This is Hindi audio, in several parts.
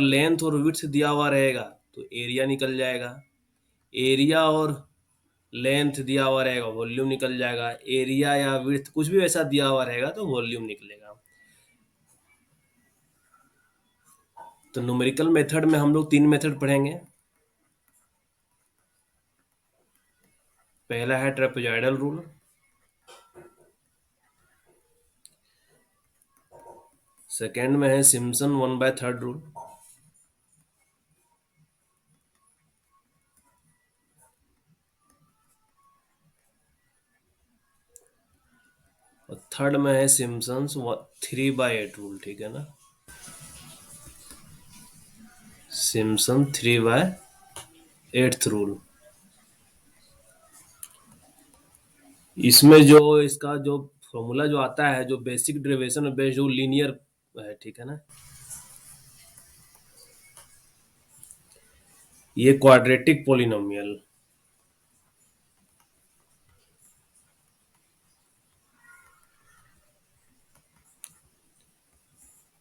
लेंथ और विड्थ दिया हुआ रहेगा तो एरिया निकल जाएगा। एरिया और लेंथ दिया हुआ रहेगा, वॉल्यूम निकल जाएगा। एरिया या विड्थ कुछ भी वैसा दिया हुआ रहेगा तो वॉल्यूम निकलेगा। तो न्यूमेरिकल मेथड में हम लोग 3 मेथड पढ़ेंगे। पहला है ट्रेपेजॉइडल रूल, सेकेंड में है सिम्पसन 1/3 रूल, और थर्ड में है सिम्पसन्स 3/8 रूल। ठीक है ना, सिम्पसन 3/8 रूल। इसमें जो इसका जो फॉर्मूला जो आता है, जो बेसिक डेरिवेशन बेस्ड जो लीनियर है, ठीक है ना, ये क्वाड्रेटिक पोलिनोमियल।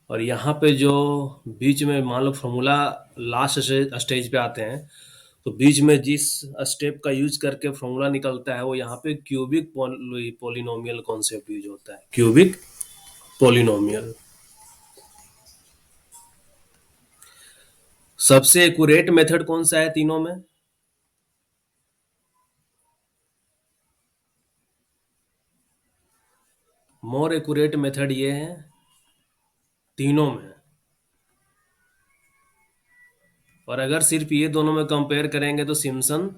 और यहाँ पे जो बीच में मान लो फॉर्मूला लास्ट स्टेज पे आते हैं, तो बीच में जिस स्टेप का यूज करके फॉर्मूला निकलता है वो यहाँ पे क्यूबिक पोलिनोमियल कॉन्सेप्ट यूज होता है। क्यूबिक पोलिनोमियल सबसे एक्यूरेट मेथड कौन सा है तीनों में? मोर एक्यूरेट मेथड ये है तीनों में। और अगर सिर्फ ये दोनों में कंपेयर करेंगे तो सिम्पसन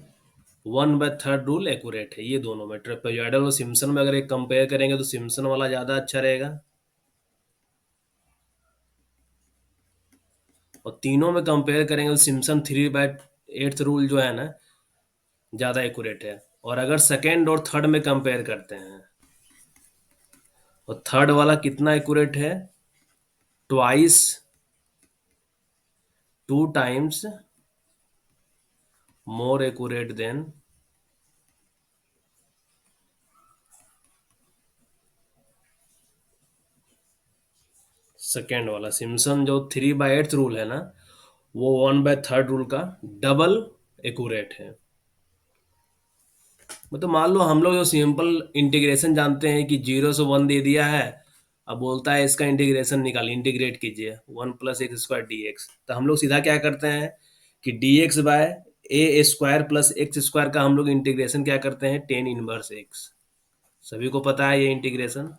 1/3 रूल एक्यूरेट है। ये दोनों में ट्रेपेजॉइडल और सिम्पसन में अगर एक कंपेयर करेंगे तो सिम्पसन वाला ज्यादा अच्छा रहेगा। और तीनों में कंपेयर करेंगे तो सिम्पसन 3/8 रूल जो है ना ज्यादा एक्यूरेट है। और अगर सेकेंड और थर्ड में कंपेयर करते हैं और थर्ड वाला कितना एक्यूरेट है? Twice, 2 times more accurate then second वाला। सिम्पसन जो 3/8 रूल है ना, वो 1/3 रूल का डबल एक्यूरेट है। मतलब मान लो हम लोग जो सिंपल इंटीग्रेशन जानते हैं कि 0 से 1 दे दिया है, अब बोलता है इसका इंटीग्रेशन निकाल, इंटीग्रेट कीजिए 1 + x² dx, तो हम लोग सीधा क्या करते हैं कि dx/a² + x² का हम लोग इंटीग्रेशन क्या करते हैं? tan−1x। सभी को पता है ये integration,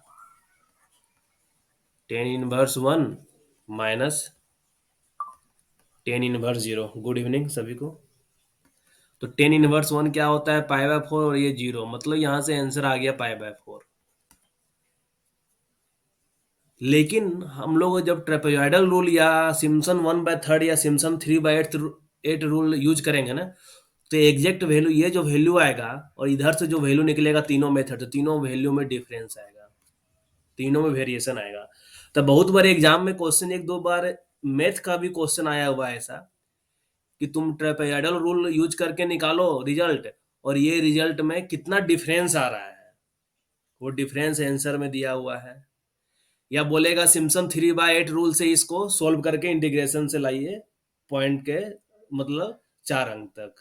tan−1 minus tan−0। Good evening सभी को। तो tan−1 क्या होता है? π/4, और ये 0, मतलब यहां से आंसर आ गया π/4। लेकिन हम लोग जब ट्रेपेजॉइडल रूल या सिम्पसन 1/3 या सिम्पसन 3/8 रूल यूज करेंगे ना, तो एग्जैक्ट वैल्यू, ये जो वैल्यू आएगा और इधर से जो वैल्यू निकलेगा तीनों मेथड, तो तीनों वैल्यू में डिफरेंस आएगा, तीनों में वेरिएशन आएगा। तो बहुत बार एग्जाम में क्वेश्चन, 1-2 बार मैथ का भी क्वेश्चन आया हुआ है ऐसा कि तुम ट्रेपेजॉइडल रूल यूज करके निकालो रिजल्ट, और ये रिजल्ट में कितना डिफरेंस आ रहा है, वो डिफरेंस आंसर में दिया हुआ है। या बोलेगा सिम्पसन 3/8 रूल से इसको सोल्व करके इंटीग्रेशन से लाइए पॉइंट के, मतलब 4 अंक तक।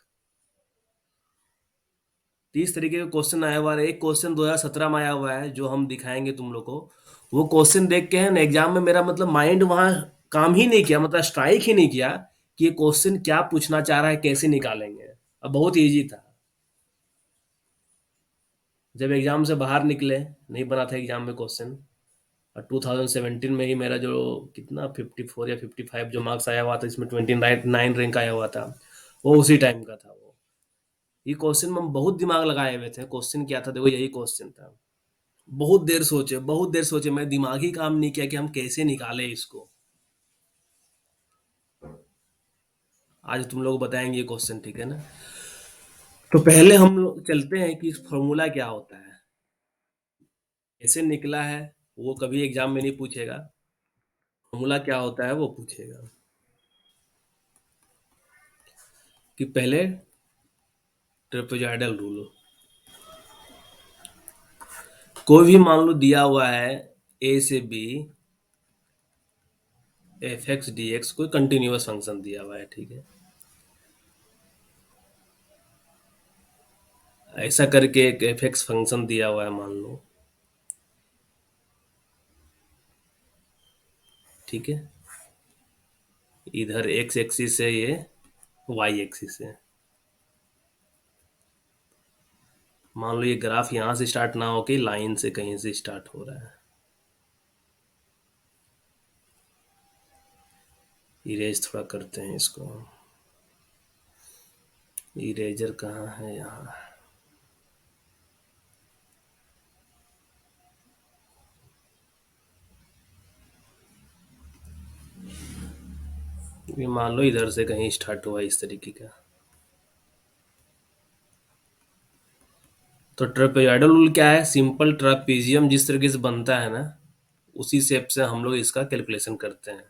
30 तरीके के क्वेश्चन आया हुआ है। एक क्वेश्चन 2017 में आया हुआ है जो हम दिखाएंगे तुम लोग को। वो क्वेश्चन देख के है ना एग्जाम में मेरा मतलब माइंड वहां काम ही नहीं किया, मतलब स्ट्राइक ही नहीं किया कि ये क्वेश्चन क्या पूछना चाह रहा है, कैसे निकालेंगे। अब बहुत इजी था। जब एग्जाम से बाहर निकले, नहीं बना था एग्जाम में क्वेश्चन। और 2017 में ही मेरा जो कितना 54 या 55 जो मार्क्स आया हुआ था, इसमें 29 रैंक आया हुआ था, वो उसी टाइम का था वो। ये क्वेश्चन में हम बहुत दिमाग लगाए हुए थे। क्वेश्चन क्या था? देखो यही क्वेश्चन था। बहुत देर सोचे, बहुत देर सोचे, मैं दिमाग ही काम नहीं किया कि हम कैसे निकाले इसको। आज तुम लोग बताएंगे ये क्वेश्चन, ठीक है ना। तो पहले हम लोग चलते हैं कि फॉर्मूला क्या होता है, कैसे निकला है, वो कभी एग्जाम में नहीं पूछेगा। फॉर्मूला क्या होता है वो पूछेगा। कि पहले ट्रेपेजॉइडल रूल, कोई भी मान लो दिया हुआ है ए से B F X D X कोई कंटिन्यूअस फंक्शन दिया हुआ है, ठीक है। ऐसा करके एक एफ एक्स फंक्शन दिया हुआ है मान लो, ठीक है। इधर एक्स एक्सिस है, ये वाई एक्सिस है। मान लो ये ग्राफ यहाँ से स्टार्ट ना होके लाइन से कहीं से स्टार्ट हो रहा है। इरेज थोड़ा करते हैं इसको। इरेजर कहाँ है? यहाँ। ये मान लो इधर से कहीं स्टार्ट हुआ इस तरीके का। तो ट्रेपेजॉइडल रूल क्या है? सिंपल ट्रापीजियम जिस तरीके से बनता है ना, उसी शेप से हम लोग इसका कैलकुलेशन करते हैं।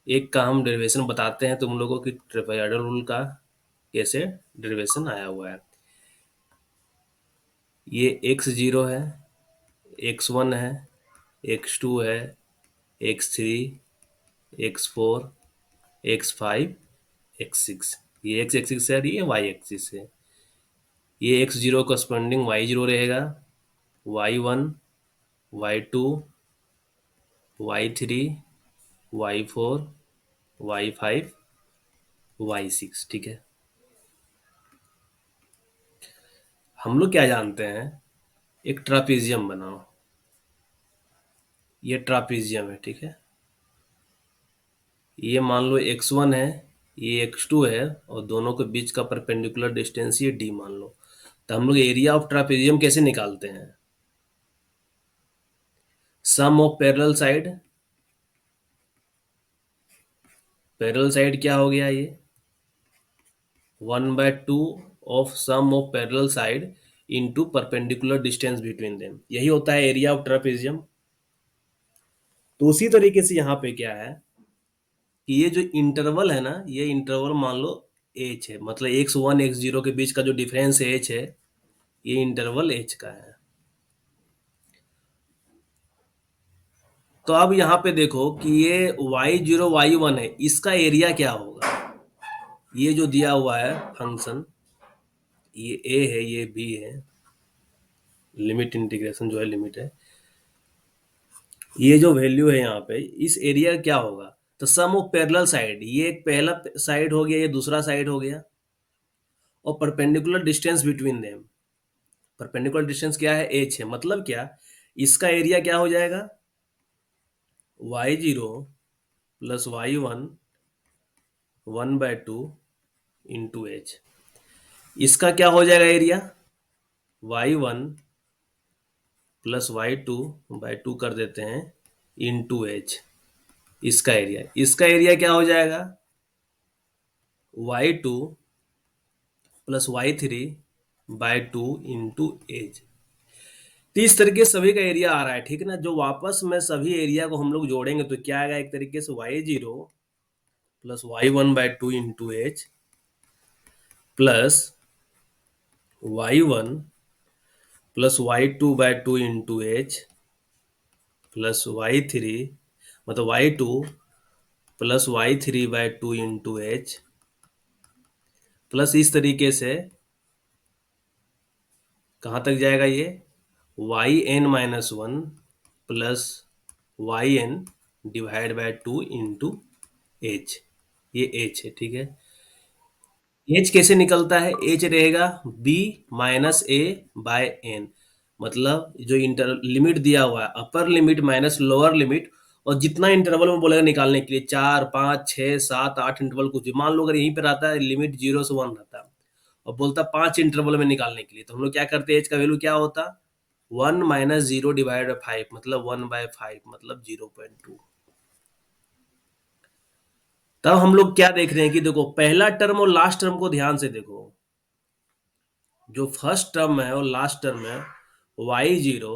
एक का हम डेरिवेशन बताते हैं तुम लोगों की, ट्रेपेजॉइडल रूल का कैसे डेरिवेशन आया हुआ है। ये एक्स जीरो है, एक्स वन है, एक्स टू है, x three, x four, x five, x six. ये एक्स एक्सिस है और ये वाई एक्सिस है। ये x zero corresponding y zero रहेगा, y one, Y two, y three, y four, Y five, y six, ठीक है। हम लोग क्या जानते हैं? एक ट्रापीजियम बनाओ। ये ट्रापीजियम है, ठीक है। ये मान लो x1 है, ये x2 है, और दोनों के बीच का परपेंडिकुलर डिस्टेंस ये d मान लो। तो हम लोग एरिया ऑफ ट्रापीजियम कैसे निकालते हैं? Sum of parallel side. Parallel side क्या हो गया ये? 1/2 of sum of parallel side into perpendicular distance between them, यही होता है एरिया ऑफ ट्रापीजियम। तो उसी तरीके से यहाँ पे क्या है कि ये जो इंटरवल है ना, ये इंटरवल मान लो एच है, मतलब एक्स वन एक्स जीरो के बीच का जो डिफरेंस एच है, ये इंटरवल एच का है। तो अब यहाँ पे देखो कि ये वाई जीरो वाई वन है, इसका एरिया क्या होगा? ये जो दिया हुआ है फंक्शन, ये ए है, ये बी है, लिमिट इंटीग्रेशन जो है लिमिट है, ये जो वैल्यू है यहाँ पे, इस एरिया क्या होगा? तो सम ऑफ पैरेलल साइड, ये एक पहला साइड हो गया, ये दूसरा साइड हो गया, और perpendicular distance between them. Perpendicular distance क्या है? एच है। मतलब क्या? इसका एरिया क्या हो जाएगा? Y zero plus Y one, 1/2 into H. इसका क्या हो जाएगा area? Y one plus Y two by two कर देते हैं इंटू एच। इसका एरिया क्या हो जाएगा? Y two plus Y three by two into H. तो इस तरीके से सभी का एरिया आ रहा है, ठीक है ना। जो वापस में सभी एरिया को हम लोग जोड़ेंगे तो क्या आएगा? एक तरीके से y zero plus Y one by two into h plus Y one plus Y two by two into h plus Y three, मतलब y two plus Y three by two into h, plus इस तरीके से कहाँ तक जाएगा ये? Y n minus one plus y n divide by two into h. ये एच है, ठीक है। एच कैसे निकलता है? एच रहेगा बी माइनस ए बाय एन, मतलब जो इंटर लिमिट दिया हुआ है, upper limit minus lower limit, और जितना इंटरवल में बोलेगा निकालने के लिए, 4 5 6 7 8 इंटरवल कुछ भी, मान लो अगर यहीं पे रहता है लिमिट 0 से 1 रहता है और बोलता 5 इंटरवल में निकालने के लिए, तो हम लोग क्या करते हैं? एच का वैल्यू क्या होता? 1 - 0 डिवाइड बाई 5, मतलब 1/5, मतलब 0.2। तब हम लोग क्या देख रहे हैं कि देखो पहला टर्म और लास्ट टर्म को ध्यान से देखो। जो फर्स्ट टर्म है और लास्ट टर्म है, वाई जीरो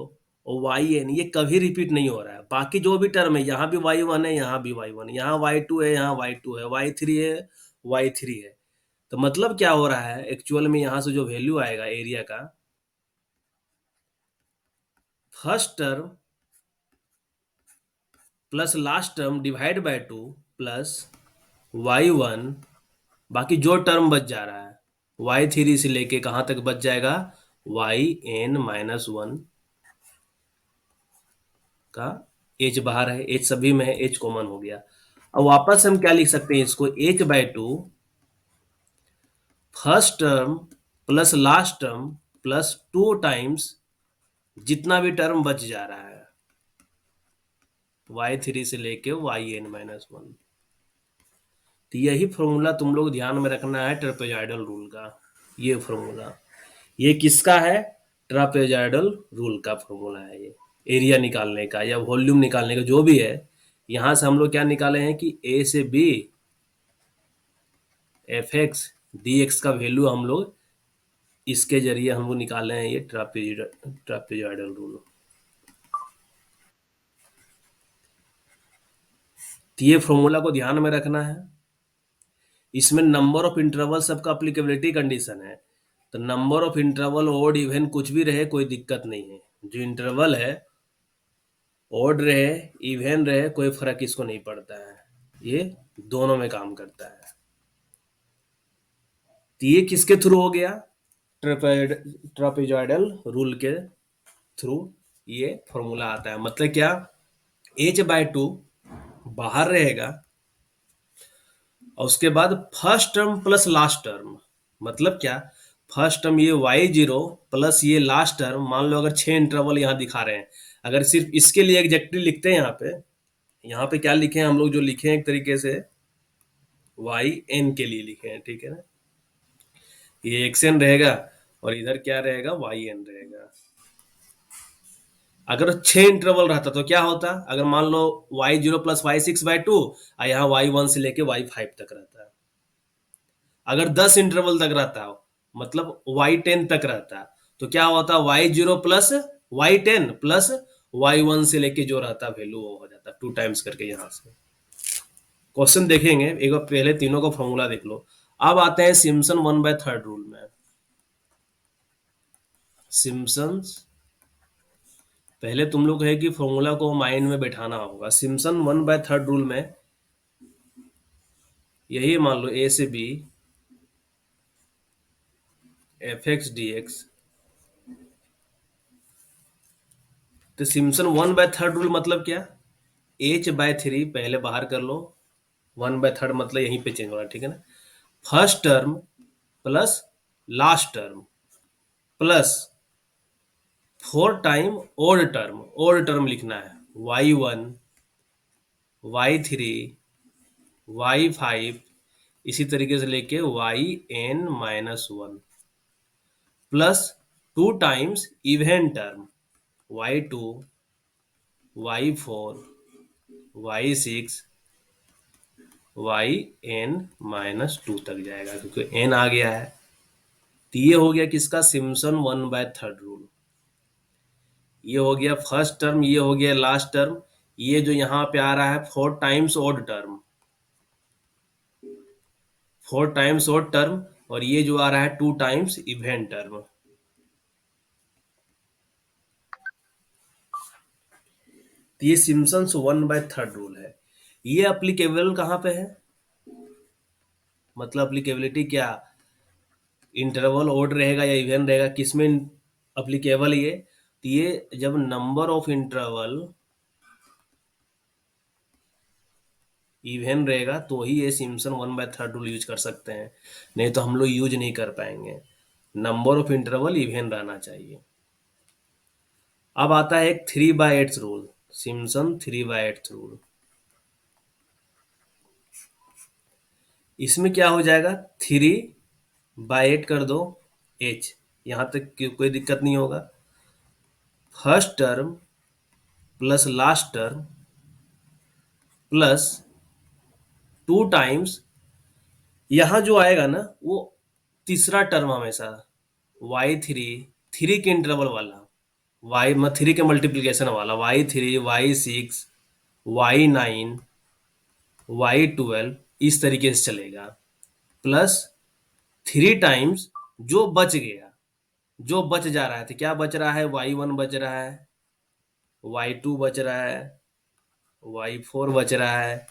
और वाई एन, ये कभी रिपीट नहीं हो रहा है। बाकी जो भी टर्म है, यहाँ भी वाई वन है, यहाँ भी वाई वन, यहाँ वाई टू है, यहाँ वाई टू है, वाई थ्री है, वाई थ्री है। तो मतलब क्या हो रहा है एक्चुअल में? यहाँ से जो वैल्यू आएगा एरिया का, first term plus last term divide by 2 plus y1, बाकी जो टर्म बच जा रहा है y3 से लेके कहाँ तक बच जाएगा, yn-1 का h बाहर है, h सभी में है, h कॉमन हो गया। अब वापस हम क्या लिख सकते हैं इसको, h/2 first term plus last term plus 2 times जितना भी टर्म बच जा रहा है y3 से लेके yn-1। तो यही फॉर्मूला तुम लोग ध्यान में रखना है ट्रेपेजॉइडल रूल का। ये फॉर्मूला, ये किसका है, ट्रापेजॉइडल रूल का फॉर्मूला है ये, एरिया निकालने का या वॉल्यूम निकालने का जो भी है। यहां से हम लोग क्या निकाले हैं कि a से b fx dx का वैल्यू हम लोग इसके जरिए हम लोग निकाले हैं, ये ट्रापेजॉइडल रूल। तो ये फॉर्मूला को ध्यान में रखना है। इसमें नंबर ऑफ इंटरवल सबका अप्लीकेबिलिटी कंडीशन है, तो number of interval odd even कुछ भी रहे कोई दिक्कत नहीं है। जो इंटरवल है ओड रहे इवन रहे कोई फर्क इसको नहीं पड़ता है, ये दोनों में काम करता है। तो ये किसके थ्रू हो गया, ट्रापेजॉइडल रूल के थ्रू ये फॉर्मूला आता है। मतलब क्या, h/2 बाहर रहेगा और उसके बाद first term plus last term, मतलब क्या, फर्स्ट टर्म ये y0 प्लस ये लास्ट टर्म, मान लो अगर 6 इंटरवल यहाँ दिखा रहे हैं, अगर सिर्फ इसके लिए एग्जैक्टली लिखते हैं यहाँ पे क्या लिखे हैं हम लोग, जो लिखे हैं एक तरीके से yn के लिए लिखे हैं, ठीक है ना। ये xn रहेगा और इधर क्या रहेगा, yn रहेगा। अगर 6 इंटरवल रहता तो क्या होता, अगर मान लो y0 प्लस y6/2 और यहाँ y1 से लेके y5 तक रहता है। अगर 10 इंटरवल तक रहता हो मतलब y10 तक रहता तो क्या होता, y0 plus y10 plus y1 से लेके जो रहता वैल्यू वो हो जाता 2 टाइम्स करके। यहां से क्वेश्चन देखेंगे, एक बार पहले तीनों का फॉर्मूला देख लो। अब आते हैं सिम्पसन 1/3 रूल में। सिम्पसन्स, पहले तुम लोग है कि फॉर्मूला को माइंड में बैठाना होगा। सिम्पसन 1/3 रूल में यही मान लो a से b fx dx, तो सिम्पसन 1/3 रूल मतलब क्या, h/3 पहले बाहर कर लो, 1/3 मतलब यहीं पे चेंज हो रहा है, ठीक है ना। First term plus last term plus 4 time odd term लिखना है, y1 y3 y5 इसी तरीके से लेके yn-1 plus 2 times event term y2 y4 y6 yn-2 तक जाएगा क्योंकि n आ गया है। तो ये हो गया किसका, सिम्पसन 1/3 रूल। ये हो गया फर्स्ट टर्म, ये हो गया लास्ट टर्म, ये जो यहाँ पे आ रहा है 4 times odd term, 4 times odd term, और ये जो आ रहा है 2 टाइम्स इवेंट टर्म। तो ये सिम्पसन्स 1/3 रूल है। ये अप्लीकेबल कहाँ पे है, मतलब अप्लीकेबिलिटी क्या, इंटरवल ओड रहेगा या इवन रहेगा, किसमें अप्लीकेबल ये, तो ये जब नंबर ऑफ इंटरवल इवन रहेगा तो ही ये सिम्पसन 1/3 रूल यूज कर सकते हैं, नहीं तो हम लोग यूज नहीं कर पाएंगे। नंबर ऑफ इंटरवल इवन रहना चाहिए। अब आता है एक 3/8 रूल, सिम्पसन 3/8 रूल। इसमें क्या हो जाएगा, 3/8 कर दो h, यहां तक कोई दिक्कत नहीं होगा। First term plus last term plus 2 times, यहां जो आएगा ना वो तीसरा टर्म हमेशा y3, 3 के इंटरवल वाला, y 3 के मल्टीप्लीकेशन वाला y3 y6 y9 y12 इस तरीके से चलेगा, प्लस 3 टाइम्स जो बच गया, जो बच जा रहा है, तो क्या बच रहा है, y1 बच रहा है, y2 बच रहा है, y4 बच रहा है,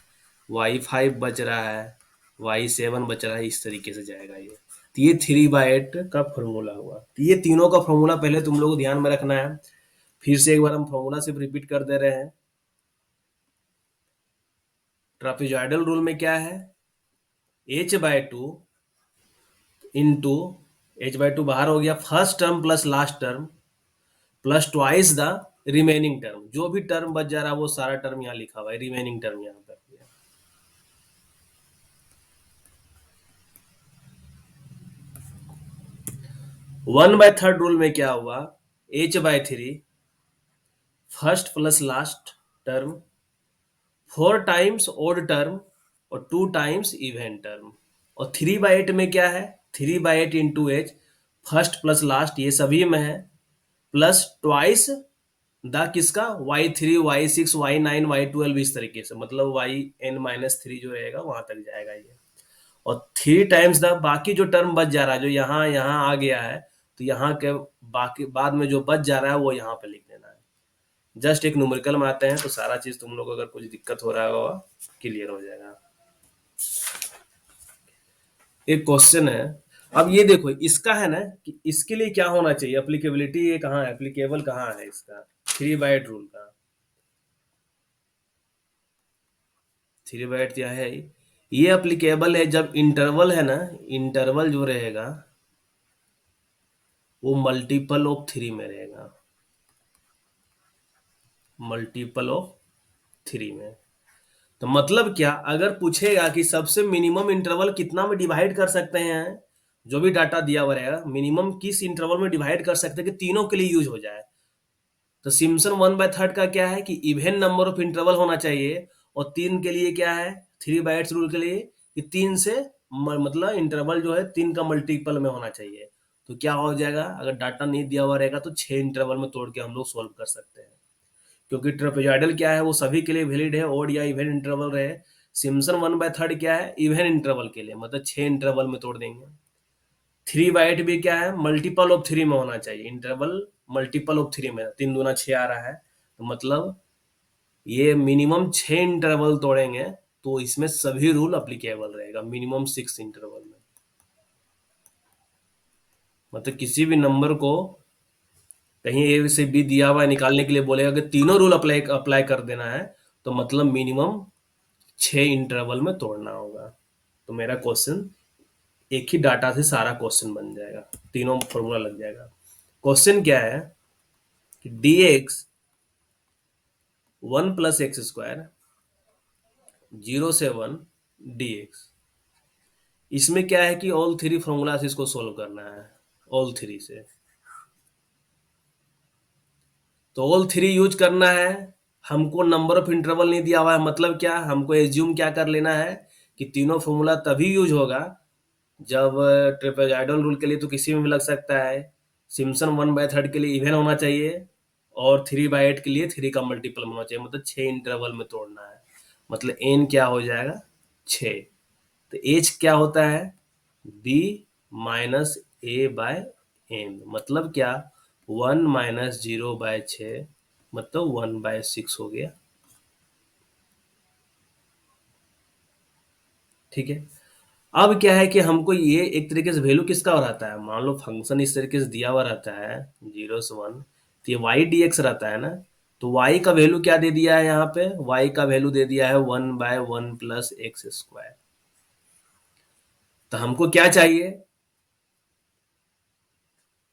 y5 बच रहा है, y7 बच रहा है, इस तरीके से जाएगा ये। तो ये 3/8 का फॉर्मूला हुआ। तो ये तीनों का फॉर्मूला पहले तुम लोग को ध्यान में रखना है। फिर से एक बार हम फॉर्मूला सिर्फ रिपीट कर दे रहे हैं। ट्रापेजॉइडल रूल में क्या है, h/2 इंटू, h/2 बाहर हो गया, first term plus last term plus twice the remaining term. जो भी टर्म बच जा रहा है वो सारा टर्म यहाँ लिखा हुआ है, रिमेनिंग टर्म यहाँ पर। 1/3 रूल में क्या हुआ, h/3 first plus last term, 4 times odd term और 2 टाइम्स इवेंट टर्म। और 3/8 में क्या है, 3/8 into H, first plus last ये सभी में है, प्लस ट्वाइस द किसका, y3 y6 y9 y12, इस तरीके से, मतलब yn-3 जो रहेगा वहां तक जाएगा ये। और 3 टाइम्स द बाकी जो टर्म बच जा रहा है, जो यहाँ यहाँ आ गया है, तो यहाँ के बाकी बाद में जो बच जा रहा है वो यहाँ पे लिख देना है। जस्ट एक न्यूमेरिकल में आते हैं तो सारा चीज तुम लोग अगर कुछ दिक्कत हो रहा होगा क्लियर हो जाएगा। एक क्वेश्चन है, अब ये देखो इसका है ना कि इसके लिए क्या होना चाहिए, एप्लीकेबिलिटी ये कहाँ है, एप्लीकेबल कहाँ है इसका, 3/8 रूल का। 3/8 क्या है, ये एप्लीकेबल है जब इंटरवल है ना, इंटरवल जो रहेगा वो मल्टीपल ऑफ 3 में रहेगा, मल्टीपल ऑफ 3 में। तो मतलब क्या, अगर पूछेगा कि सबसे मिनिमम इंटरवल कितना में डिवाइड कर सकते हैं, जो भी डाटा दिया हुआ रहेगा मिनिमम किस इंटरवल में डिवाइड कर सकते हैं कि तीनों के लिए यूज हो जाए, तो सिम्पसन 1/3 का क्या है कि इवन नंबर ऑफ इंटरवल होना चाहिए। और 3 के लिए क्या है, 3/8 रूल के लिए कि 3 से मतलब इंटरवल जो है 3 का मल्टीपल में होना चाहिए। तो क्या हो जाएगा, अगर डाटा नहीं दिया हुआ रहेगा तो 6 इंटरवल में तोड़ के हम लोग सोल्व कर सकते हैं। क्योंकि ट्रेपेजॉइडल क्या है वो सभी के लिए वैलिड है, ओड या इवन इंटरवल रहे। सिम्पसन 1/3 क्या है, इवन इंटरवल के लिए, मतलब 6 इंटरवल में तोड़ देंगे। 3/8 भी क्या है, मल्टीपल ऑफ 3 में होना चाहिए, इंटरवल मल्टीपल ऑफ 3 में, 3 दूना 6 आ रहा है, तो मतलब ये मिनिमम 6 इंटरवल तोड़ेंगे तो इसमें सभी रूल अप्लीकेबल रहेगा, मिनिमम 6 इंटरवल में। मतलब किसी भी नंबर को कहीं ए से बी दिया हुआ है, निकालने के लिए बोलेगा कि तीनों रूल अप्लाई अप्लाई कर देना है, तो मतलब मिनिमम 6 इंटरवल में तोड़ना होगा। तो मेरा क्वेश्चन एक ही डाटा से सारा क्वेश्चन बन जाएगा, तीनों फॉर्मूला लग जाएगा। क्वेश्चन क्या है कि dx 1 + x² 0 से 1 dx, इसमें क्या है कि ऑल 3 फॉर्मूला से इसको सोल्व करना है, ऑल 3 से। तो ऑल 3 यूज करना है, हमको नंबर ऑफ इंटरवल नहीं दिया हुआ है, मतलब क्या, हमको एज्यूम क्या कर लेना है कि तीनों फॉर्मूला तभी यूज होगा जब ट्रेपेजॉइडल रूल के लिए तो किसी में भी लग सकता है, सिम्पसन 1/3 के लिए इवन होना चाहिए, और 3/8 के लिए 3 का मल्टीपल होना चाहिए, मतलब 6 इंटरवल में तोड़ना है। मतलब एन क्या हो जाएगा, 6। तो एच क्या होता है, b-a/n, मतलब क्या, 1 - 0/6, मतलब 1/6 हो गया। ठीक है। अब क्या है कि हमको ये एक तरीके से वैल्यू किसका हो रहता है, मान लो फंक्शन इस तरीके से दिया हुआ रहता है 0 से 1, तो ये वाई डी एक्स रहता है ना, तो y का वैल्यू क्या दे दिया है यहाँ पे, y का वैल्यू दे दिया है 1/1 + x²। तो हमको क्या चाहिए,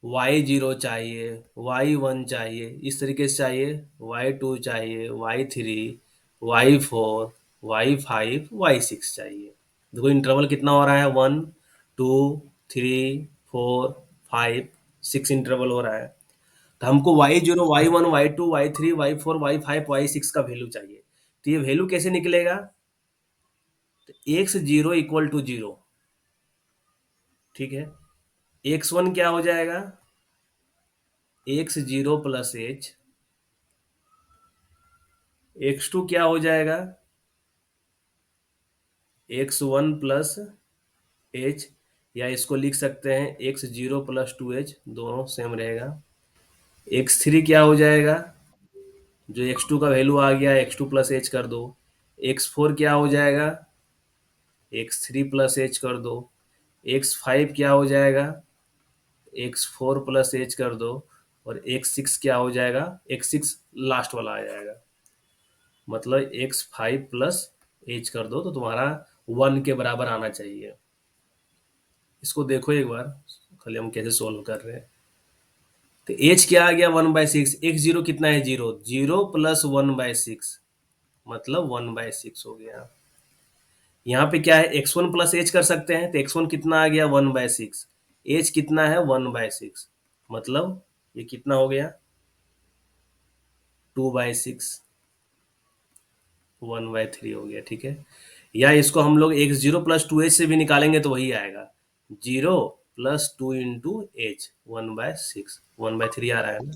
y0 चाहिए, y1 चाहिए, इस तरीके से चाहिए, y2 चाहिए, y3, y4, y5, y6 चाहिए। देखो इंटरवल कितना हो रहा है, 1 2 3 4 5 6 इंटरवल हो रहा है। तो हमको y0 y1 y2 y3 y4 y5 y6 का वैल्यू चाहिए। तो ये वैल्यू कैसे निकलेगा, तो x0 = 0, ठीक है। x1 क्या हो जाएगा, x0 + h, x2 क्या हो जाएगा, x1 + h, या इसको लिख सकते हैं x0 + 2h, दोनों सेम रहेगा। x3 क्या हो जाएगा, जो x2 का वैल्यू आ गया x2 प्लस एच कर दो। x4 क्या हो जाएगा, x3 प्लस एच कर दो। x5 क्या हो जाएगा, x4 प्लस एच कर दो। और x6 क्या हो जाएगा, x6 लास्ट वाला आ जाएगा। मतलब x5 प्लस एच कर दो तो तुम्हारा 1 के बराबर आना चाहिए। इसको देखो एक बार, खाली हम कैसे सोल्व कर रहे हैं। तो एच क्या आ गया, 1/6। एक्स जीरो कितना है, जीरो। जीरो प्लस 1/6 मतलब 1/6 हो गया। यहाँ पे क्या है, x1 प्लस एच कर सकते हैं, तो x1 कितना आ गया, 1/6। एच कितना है, 1/6 मतलब ये कितना हो गया, 2/6, 1/3 हो गया। ठीक है। या इसको हम लोग x0 प्लस 2h से भी निकालेंगे तो वही आएगा, 0 प्लस 2 इंटू एच, 1/6, 1/3 आ रहा है ना।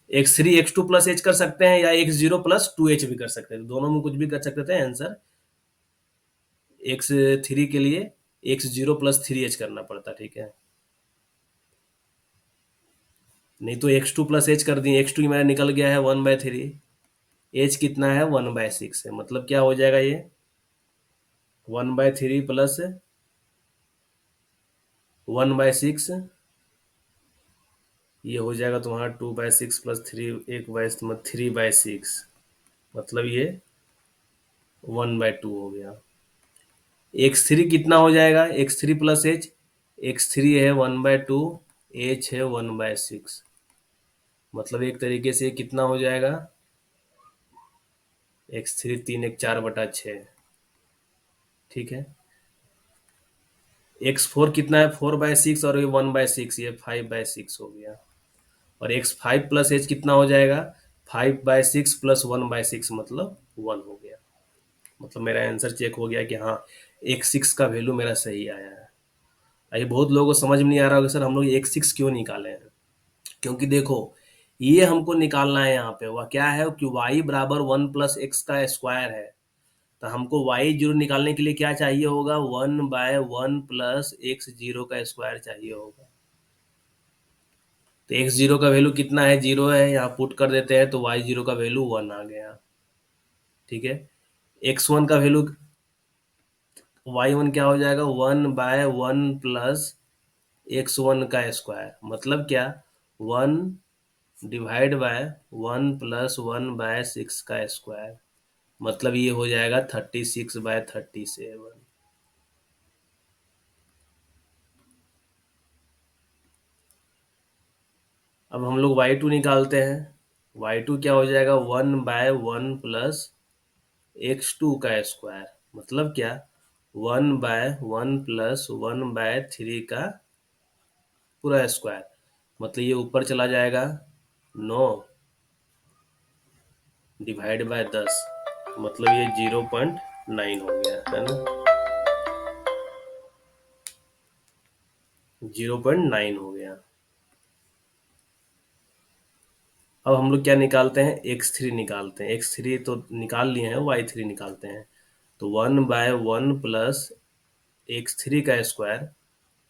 x3 x2 प्लस एच कर सकते हैं या x0 प्लस 2h भी कर सकते हैं, दोनों में कुछ भी कर सकते थे। आंसर x3 के लिए x0 प्लस 3h करना पड़ता। ठीक है, नहीं तो x2 प्लस एच कर दिए, x2 मेरा निकल गया है 1/3, एच कितना है, 1/6 है। मतलब क्या हो जाएगा ये, 1/3 प्लस 1/6, ये हो जाएगा तुम्हारा 2/6 प्लस 3, 3/6 मतलब ये 1/2 हो गया। x3 कितना हो जाएगा, x3 प्लस एच, x3 है 1/2, एच है 1/6 मतलब एक तरीके से कितना हो जाएगा, x3 3 1 4/6। ठीक है। x4 कितना है, 4/6 और ये 1/6, ये 5/6 हो गया। और x5 प्लस एच कितना हो जाएगा, 5/6 प्लस 1/6 मतलब 1 हो गया। मतलब मेरा आंसर चेक हो गया कि हाँ, x6 का वैल्यू मेरा सही आया है। ये बहुत लोगों को समझ में नहीं आ रहा होगा सर हम लोग x6 क्यों निकाले हैं। क्योंकि देखो, ये हमको निकालना है यहाँ पे, वह क्या है कि y बराबर 1 प्लस एक्स का स्क्वायर है। तो हमको y0 निकालने के लिए क्या चाहिए होगा, 1/1 प्लस x0 का स्क्वायर चाहिए होगा। तो x0 का वैल्यू कितना है, 0 है, यहाँ पुट कर देते हैं तो y0 का वैल्यू 1 आ गया। ठीक है। x1 का वैल्यू, y1 क्या हो जाएगा, 1/1 प्लस x1 का स्क्वायर मतलब क्या, 1 डिवाइड बाय 1 प्लस 1/6 का स्क्वायर मतलब ये हो जाएगा 36/37। अब हम लोग y2 निकालते हैं। y2 क्या हो जाएगा, 1/1 प्लस x2 का स्क्वायर मतलब क्या, 1/1 प्लस 1/3 का पूरा स्क्वायर मतलब ये ऊपर चला जाएगा 9 डिवाइड बाय 10 मतलब ये 0.9 हो गया है ना, 0.9 हो गया। अब हम लोग क्या निकालते हैं, x3 निकालते हैं। x3 तो निकाल लिए हैं, y3 निकालते हैं। तो 1/1 प्लस x3 का स्क्वायर,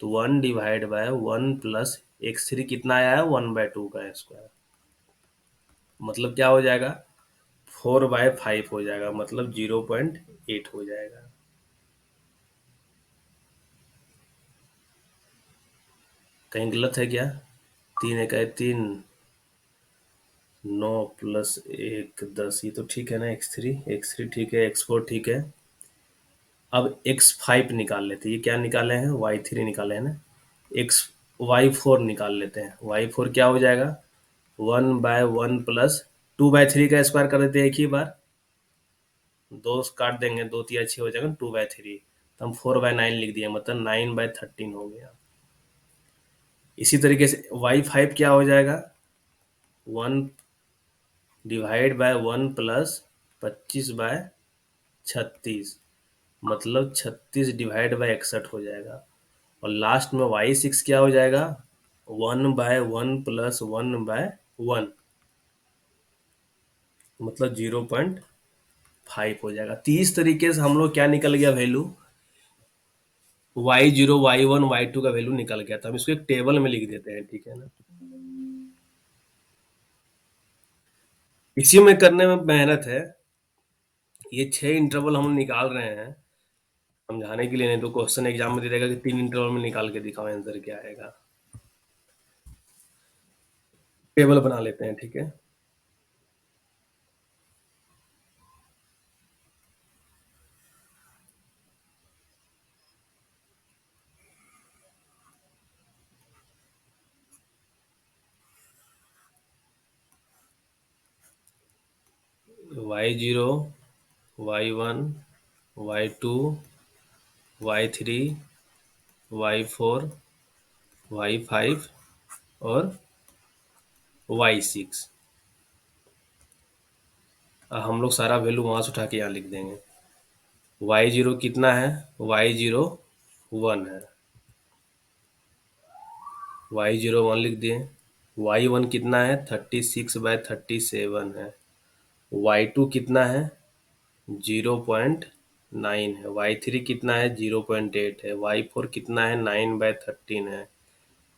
तो 1/1 प्लस x3 कितना आया है, 1/2 का स्क्वायर मतलब क्या हो जाएगा, 4/5 हो जाएगा मतलब 0.8 हो जाएगा। कहीं गलत है क्या, 3 1 3, 9 प्लस 1 10, ये तो ठीक है ना, x3 ठीक है, x4 ठीक है। अब x5 निकाल लेते हैं, ये क्या निकाले हैं, y3 निकाले हैं ना। x y4 निकाल लेते हैं। y4 क्या हो जाएगा, 1/1 प्लस 2/3 का स्क्वायर कर देते हैं एक ही बार, दो काट देंगे, 2 3 6 हो जाएगा, 2/3 तो हम 4/9 लिख दिए मतलब 9/13 हो गया। इसी तरीके से y5 क्या हो जाएगा, 1/1 प्लस 25/36 मतलब 36/61 हो जाएगा। और लास्ट में y6 क्या हो जाएगा, 1/1 प्लस 1/1 मतलब 0.5 हो जाएगा। 30 तरीके से हम लोग क्या निकल गया वैल्यू, y0 y1 y2 का वैल्यू निकल गया था। हम इसको एक टेबल में लिख देते हैं, ठीक है ना। इसी में करने में मेहनत है। ये 6 इंटरवल हम निकाल रहे हैं समझाने के लिए, नहीं तो क्वेश्चन एग्जाम में दे देगा कि 3 इंटरवल में निकाल के दिखाओ आंसर क्या आएगा। टेबल बना लेते हैं, ठीक है। y0, y1, y2, y3, y4, y5 और y6। हम लोग सारा वैल्यू वहां से उठा के यहाँ लिख देंगे। y0 कितना है? y0 1 है, y0 1 लिख दिए। y1 कितना है? 36/37 है। y2 कितना है? 0.9 है। y3 कितना है? 0.8 है। y4 कितना है? 9/13 है।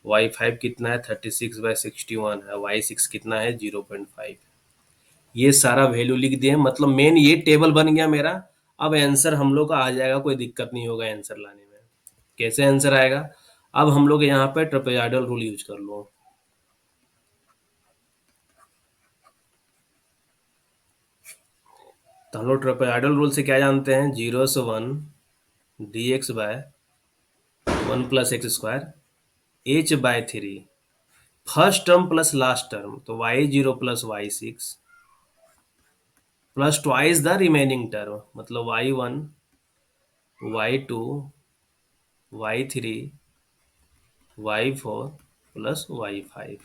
y5 कितना है? 36/61 है। y6 कितना है? 0.5। ये सारा वैल्यू लिख दिए, मतलब मेन ये टेबल बन गया मेरा। अब आंसर हम लोग का आ जाएगा, कोई दिक्कत नहीं होगा आंसर लाने में। कैसे आंसर आएगा? अब हम लोग यहाँ पे ट्रेपेजॉइडल रूल यूज कर लो। तो हम लोग ट्रेपेजॉइडल रूल से क्या जानते हैं? 0 से 1 dx/1 + x², h/3, first term plus last term, तो y0 + y6 plus twice the remaining term, मतलब y1, y2, y3, y4 plus y5।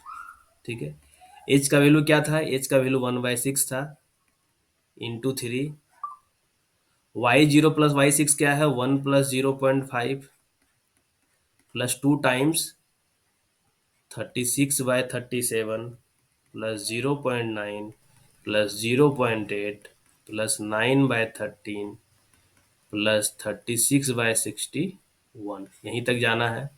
ठीक है। एच का वैल्यू क्या था? एच का वैल्यू 1/6 था, इंटू 3। y0 + y6 क्या है? 1 + 0.5 plus 2 times 36/37 plus 0.9 plus 0.8 plus 9/13 plus 36/61। यहीं तक जाना है,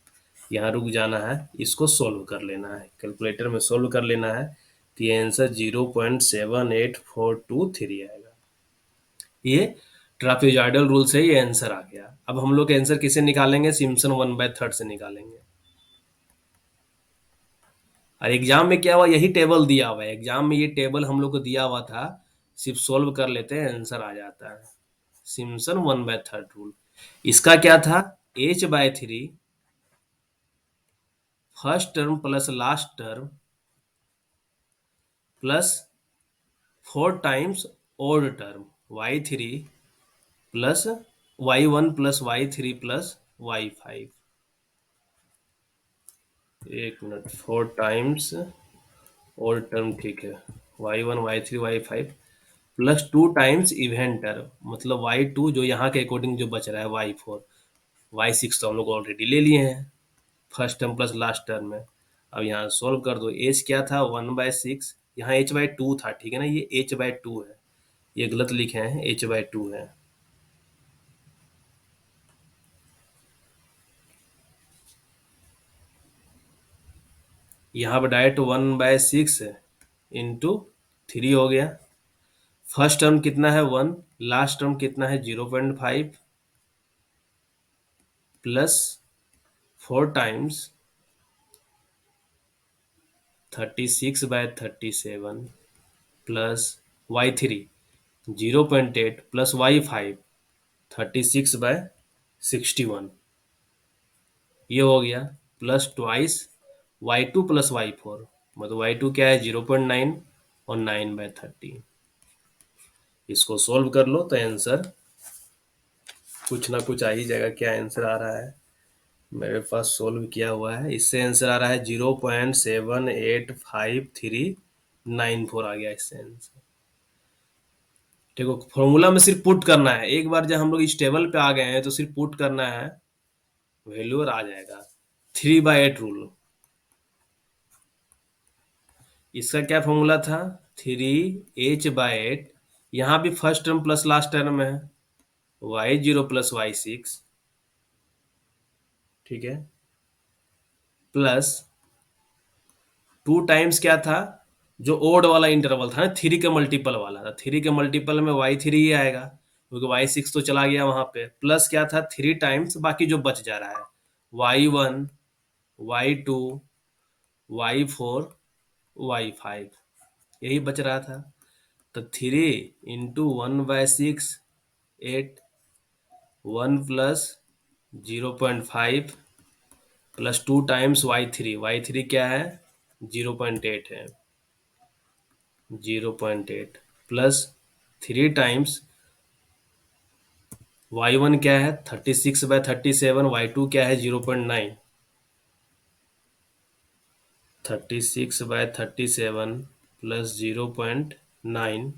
यहाँ रुक जाना है, इसको सोल्व कर लेना है, कैलकुलेटर में सोल्व कर लेना है। तो ये आंसर 0.78423 आएगा। ये ट्रापेजॉइडल रूल से ये आंसर आ गया। अब हम लोग आंसर किसे निकालेंगे? सिम्पसन 1/3 से निकालेंगे। और एग्जाम में क्या हुआ? यही टेबल दिया हुआ है एग्जाम में, ये टेबल हम लोग को दिया हुआ था, सिर्फ सोल्व कर लेते हैं आंसर आ जाता है। सिम्पसन 1/3 रूल, इसका क्या था? h/3 first term plus last term plus 4 times odd term y3 plus y1 plus y3 plus y5। एक मिनट, 4 टाइम्स ओड टर्म, ठीक है, y1 y3 y5 plus 2 times event term, मतलब y2 जो यहाँ के अकॉर्डिंग जो बच रहा है y4, y6 तो हम लोग ऑलरेडी ले लिए हैं first term plus last term में। अब यहाँ सोल्व कर दो। एच क्या था? 1/6, यहाँ h/2 था, ठीक है ना, ये h/2 है, ये गलत लिखे हैं, h/2 है। यहाँ पर डायरेक्ट 1/6 इंटू 3 हो गया। फर्स्ट टर्म कितना है? 1, लास्ट टर्म कितना है? 0.5 plus 4 times 36/37 plus y3 0.8 plus y5 36/61, ये हो गया। Plus twice y2 plus y4, मतलब y2 क्या है? 0.9 और 9/13। इसको सोल्व कर लो तो आंसर कुछ ना कुछ आ ही जाएगा। क्या आंसर आ रहा है? मेरे पास सोल्व किया हुआ है, इससे आंसर आ रहा है 0.78594 आ गया इससे आंसर। देखो फॉर्मूला में सिर्फ पुट करना है, एक बार जब हम लोग इस टेबल पे आ गए हैं तो सिर्फ पुट करना है, वैल्यू और आ जाएगा। 3/8 रूल, इसका क्या फॉर्मूला था? 3h/8, यहाँ भी first term plus last term है, y0 प्लस y6, ठीक है, प्लस 2 टाइम्स क्या था? जो ओड वाला इंटरवल था ना, थ्री के मल्टीपल वाला था, थ्री के मल्टीपल में वाई थ्री ही आएगा, क्योंकि वाई सिक्स तो चला गया वहां पे, प्लस क्या था, थ्री टाइम्स बाकी जो बच जा रहा है, Y one, Y two, Y four, Y five, यही बच रहा था। तो three into one by six, eight, one plus 0.5 plus two times Y three क्या है, 0.8 है, 0.8 plus three times Y one क्या है, 36/37, वाई टू क्या है, 0.9, 36/37 प्लस 0.9,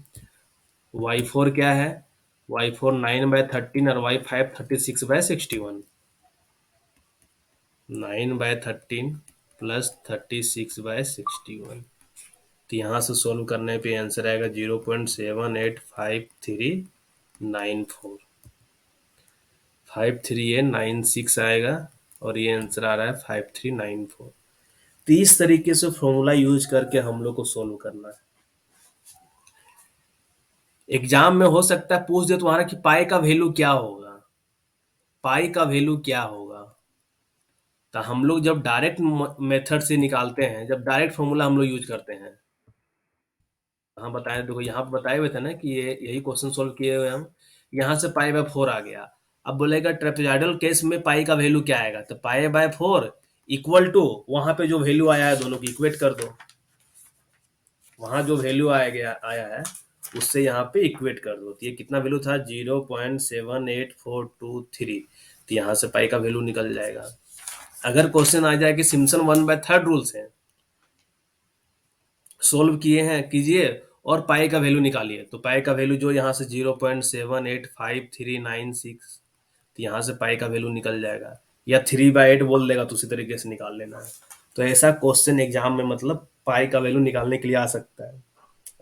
वाई फोर क्या है, वाई फोर 9/13, और वाई फाइव 36/61, 9/13 प्लस 36/61। तो यहाँ से सोल्व करने पे आंसर आएगा 0.785394, 5396 आएगा, और ये आंसर आ रहा है 5394। तो इस तरीके से फॉर्मूला यूज करके हम लोग को सोल्व करना है। एग्जाम में हो सकता है पूछ दे तुम्हारा कि पाई का वैल्यू क्या होगा, पाई का वैल्यू क्या होगा। तो हम लोग जब डायरेक्ट मेथड से निकालते हैं, जब डायरेक्ट फॉर्मूला हम लोग यूज करते हैं, हाँ बताए, देखो यहाँ पे बताए हुए थे ना कि ये यही क्वेश्चन सोल्व किए हुए हम। यहाँ से पाई बाय फोर आ गया। अब बोलेगा ट्रेपेजॉइडल केस में पाई का वैल्यू क्या आएगा, तो pi by four equal to, वहां पे जो वैल्यू आया है दोनों की इक्वेट कर दो, वहां जो वैल्यू आया है उससे यहाँ पे इक्वेट कर दो। तो ये कितना वैल्यू था, 0.78423, तो यहाँ से पाई का वैल्यू निकल जाएगा। अगर क्वेश्चन आ जाए कि Simpson one by third rule से सोल्व किए हैं, कीजिए और पाई का वैल्यू निकालिए, तो पाई का वैल्यू जो यहाँ से 0.785396, तो यहाँ से पाई का वैल्यू निकल जाएगा, या 3/8 बोल देगा तो उसी तरीके से निकाल लेना है। तो ऐसा क्वेश्चन एग्जाम में मतलब पाई का वैल्यू निकालने के लिए आ सकता है,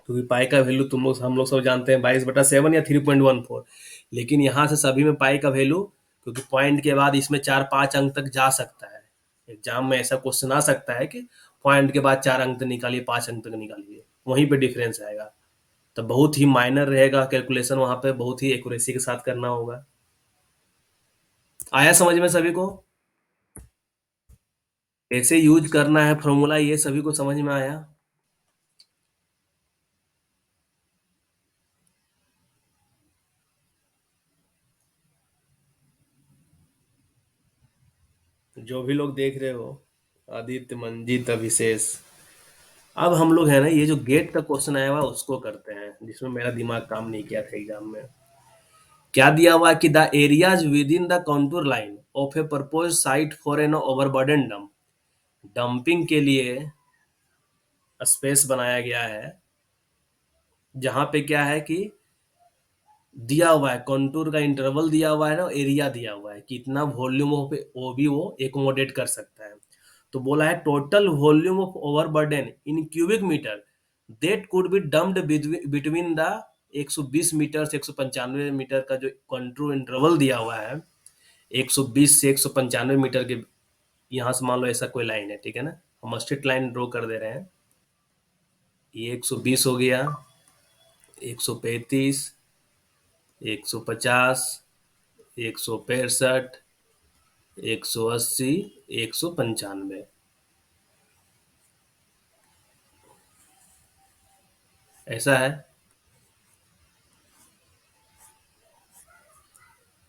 क्योंकि पाई का वैल्यू तुम लोग हम लोग सब जानते हैं 22/7 या 3.14, लेकिन यहाँ से सभी में पाई का वैल्यू, क्योंकि पॉइंट के बाद इसमें 4-5 अंक तक जा सकता है। एग्जाम में ऐसा क्वेश्चन आ सकता है कि पॉइंट के बाद 4 अंक तक निकालिए, 5 अंक तक निकालिए, वहीं पे डिफरेंस आएगा। तो बहुत ही माइनर रहेगा कैलकुलेशन, वहां पे बहुत ही एक्यूरेसी के साथ करना होगा। आया समझ में सभी को, कैसे यूज करना है फॉर्मूला, ये सभी को समझ में आया। जो भी लोग देख रहे हो, आदित्य, मंजीत, अभिशेष, अब हम लोग है ना, ये जो गेट का क्वेश्चन आया हुआ है, उसको करते हैं, जिसमें मेरा दिमाग काम नहीं किया था एग्जाम में। क्या दिया हुआ है कि the areas within the contour line of a propose site for an overburden dump, dumping के लिए स्पेस बनाया गया है, जहां पे क्या है कि दिया हुआ है, कंटूर का इंटरवल दिया हुआ है ना, एरिया दिया हुआ है कि इतना वॉल्यूम ऑफ वो भी वो एकोमोडेट कर सकता है। तो बोला है total volume of overburden in cubic metre that could be dumped between the 120 metre से 195 मीटर का जो कंटूर इंटरवल दिया हुआ है, 120 से 195 मीटर के, यहाँ से मान लो ऐसा कोई लाइन है, ठीक है ना, हम स्ट्रेट लाइन ड्रॉ कर दे रहे हैं। ये 120 हो गया, 135, 150, 165, 180, 195, ऐसा है।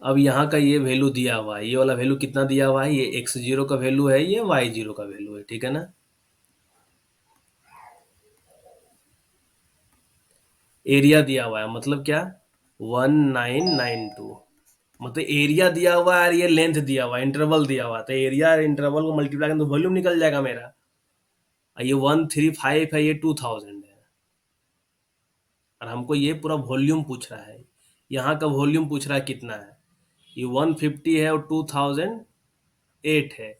अब यहाँ का ये वैल्यू दिया हुआ है, ये वाला वैल्यू कितना दिया हुआ है, ये एक्स जीरो का वैल्यू है, ये वाई जीरो का वैल्यू है, ठीक है ना। एरिया दिया हुआ है मतलब क्या, 1992, मतलब एरिया दिया हुआ है और ये लेंथ दिया हुआ है, इंटरवल दिया हुआ है, तो एरिया और इंटरवल को मल्टीप्लाई करें तो वॉल्यूम निकल जाएगा मेरा। और ये 135 है, ये 2000 है, और हमको ये पूरा वॉल्यूम पूछ रहा है, यहाँ का वॉल्यूम पूछ रहा है कितना है, ये 150 है और 2008 है,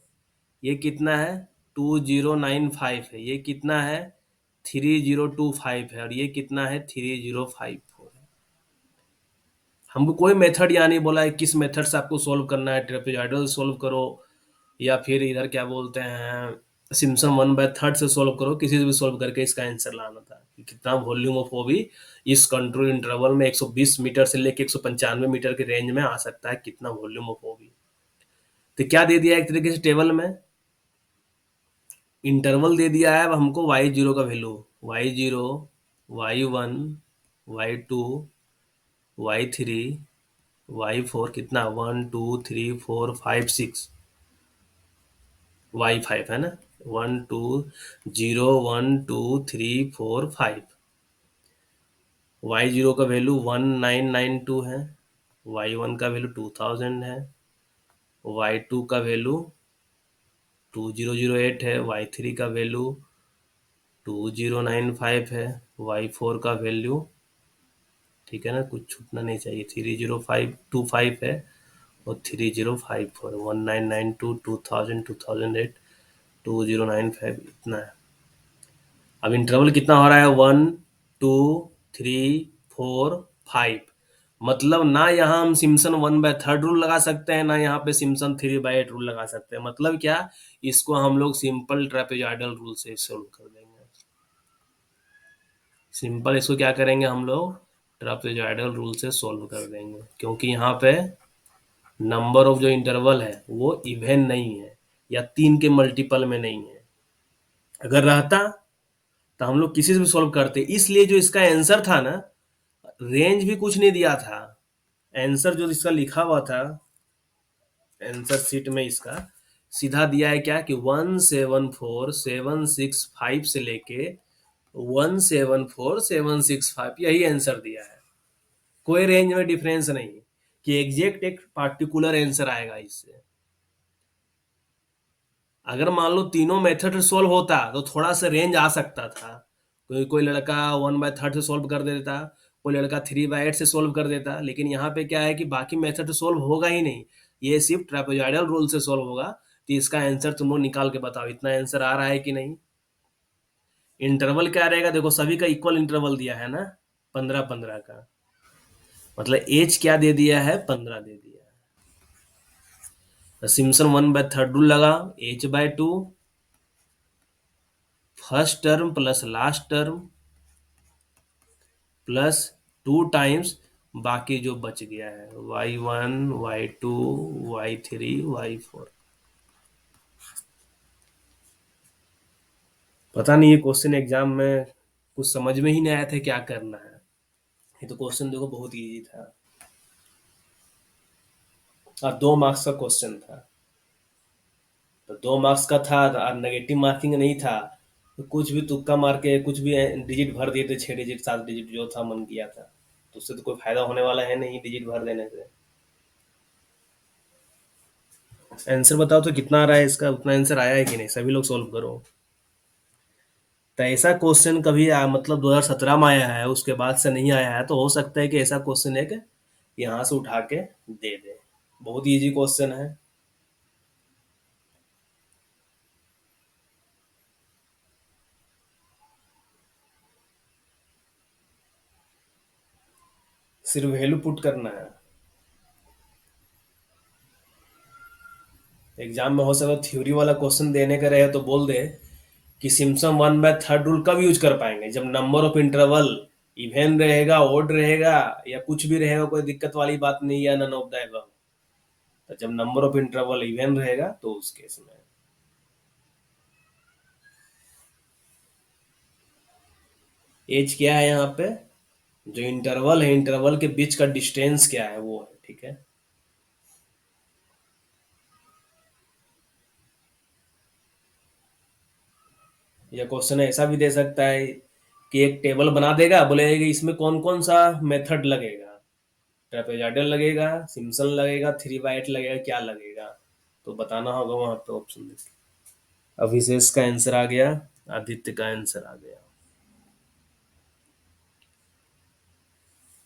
ये कितना है, 2095 है, ये कितना है, 3025 है, और ये कितना है, 3054 है। हमको कोई मेथड यहाँ नहीं बोला है किस मेथड से आपको सोल्व करना है, ट्रेपेजॉइडल सोल्व करो, या फिर इधर क्या बोलते हैं, सिम्पसन 1/3 से सॉल्व करो, किसी से भी सॉल्व करके इसका आंसर लाना था कि कितना वॉल्यूम ऑफ ओबी इस कंट्रोल इंटरवल में 120 मीटर से लेके 195 मीटर के रेंज में आ सकता है, कितना वॉल्यूम ऑफ ओबी। तो क्या दे दिया एक तरीके से टेबल में, इंटरवल दे दिया है। अब हमको y0 का value, y0, y1, y2, y3, y4 कितना 1 2 3 4 5 6, y5 है ना, 1 2 0 1 2 3 4 5। y0 का वैल्यू 1992 है, y1 का वैल्यू 2000 है, y2 का वैल्यू 2008 है, y3 का वैल्यू 2095 है, y4 का वैल्यू, ठीक है ना, कुछ छूटना नहीं चाहिए, 30525 है, और 3054, 1992 2000 2008 2095 इतना है। अब इंटरवल कितना हो रहा है, 1 2 3 4 5। मतलब ना यहाँ हम सिम्पसन 1/3 रूल लगा सकते हैं, ना यहाँ पे सिम्पसन 3/8 रूल लगा सकते हैं। मतलब क्या, इसको हम लोग सिंपल ट्रेपेजॉइडल रूल से सोल्व कर देंगे। सिंपल इसको क्या करेंगे हम लोग, ट्रेपेजॉइडल रूल से सोल्व कर देंगे, क्योंकि यहाँ पे नंबर ऑफ जो इंटरवल है वो इवन नहीं है, या 3 के मल्टीपल में नहीं है। अगर रहता तो हम लोग किसी से भी सॉल्व करते। इसलिए जो इसका आंसर था ना, रेंज भी कुछ नहीं दिया था। आंसर जो इसका लिखा हुआ था आंसर शीट में, इसका सीधा दिया है क्या कि 174 765 से लेके 174 765, यही आंसर दिया है। कोई रेंज में डिफरेंस नहीं कि एग्जैक्ट एक पार्टिकुलर आंसर आएगा इससे। अगर मान लो तीनों मेथड सॉल्व होता तो थोड़ा सा रेंज आ सकता था। कोई कोई लड़का 1/3 से सॉल्व कर देता, कोई लड़का 3/8 से सॉल्व कर देता, लेकिन यहाँ पे क्या है कि बाकी मेथड सॉल्व होगा ही नहीं, ये सिर्फ ट्रेपेजॉइडल रूल से सॉल्व होगा। तो इसका आंसर तुम लोग निकाल के बताओ, इतना आंसर आ रहा है कि नहीं। इंटरवल क्या रहेगा, देखो सभी का इक्वल इंटरवल दिया है ना, 15-15 का, मतलब एज क्या दे दिया है, 15 दे दिया है। तो सिम्पसन 1/3 रूल लगा, h/2 first term plus last term plus 2 times बाकी जो बच गया है, y1 y2 y3 y4। पता नहीं ये क्वेश्चन एग्जाम में कुछ समझ में ही नहीं आया था क्या करना है। ये तो क्वेश्चन देखो बहुत इजी था, और 2 मार्क्स का क्वेश्चन था। तो 2 मार्क्स का था और नेगेटिव मार्किंग नहीं था, तो कुछ भी तुक्का मार के कुछ भी डिजिट भर दिए थे, 6 डिजिट 7 डिजिट जो था मन किया था। तो उससे तो कोई फायदा होने वाला है नहीं डिजिट भर देने से। आंसर बताओ तो कितना आ रहा है इसका, उतना आंसर आया है कि नहीं, सभी लोग सोल्व करो। तो ऐसा क्वेश्चन कभी मतलब 2017 में आया है, उसके बाद से नहीं आया है, तो हो सकता है कि ऐसा क्वेश्चन एक यहाँ से उठा के दे दे। बहुत इजी क्वेश्चन है। सिर्फ वैल्यू पुट करना है। एग्जाम में हो सके थ्योरी वाला क्वेश्चन देने का रहे तो बोल दे कि सिम्पसन 1/3 रूल कब यूज कर पाएंगे, जब नंबर ऑफ इंटरवल इवन रहेगा, ओड रहेगा, या कुछ भी रहेगा, कोई दिक्कत वाली बात नहीं है, नन ऑफ द अबव। तो जब नंबर ऑफ इंटरवल इवन रहेगा तो उस केस में एज क्या है, यहाँ पे जो इंटरवल है, इंटरवल के बीच का डिस्टेंस क्या है वो है, ठीक है। या क्वेश्चन ऐसा भी दे सकता है कि एक टेबल बना देगा, बोलेगा कि इसमें कौन कौन सा मेथड लगेगा, ट्रेपेजॉइडल लगेगा, सिम्पसन लगेगा, 3/8 लगेगा, क्या लगेगा, तो बताना होगा वहां पे ऑप्शन देख के। अभिषेक का आंसर आ गया, आदित्य का आंसर आ गया।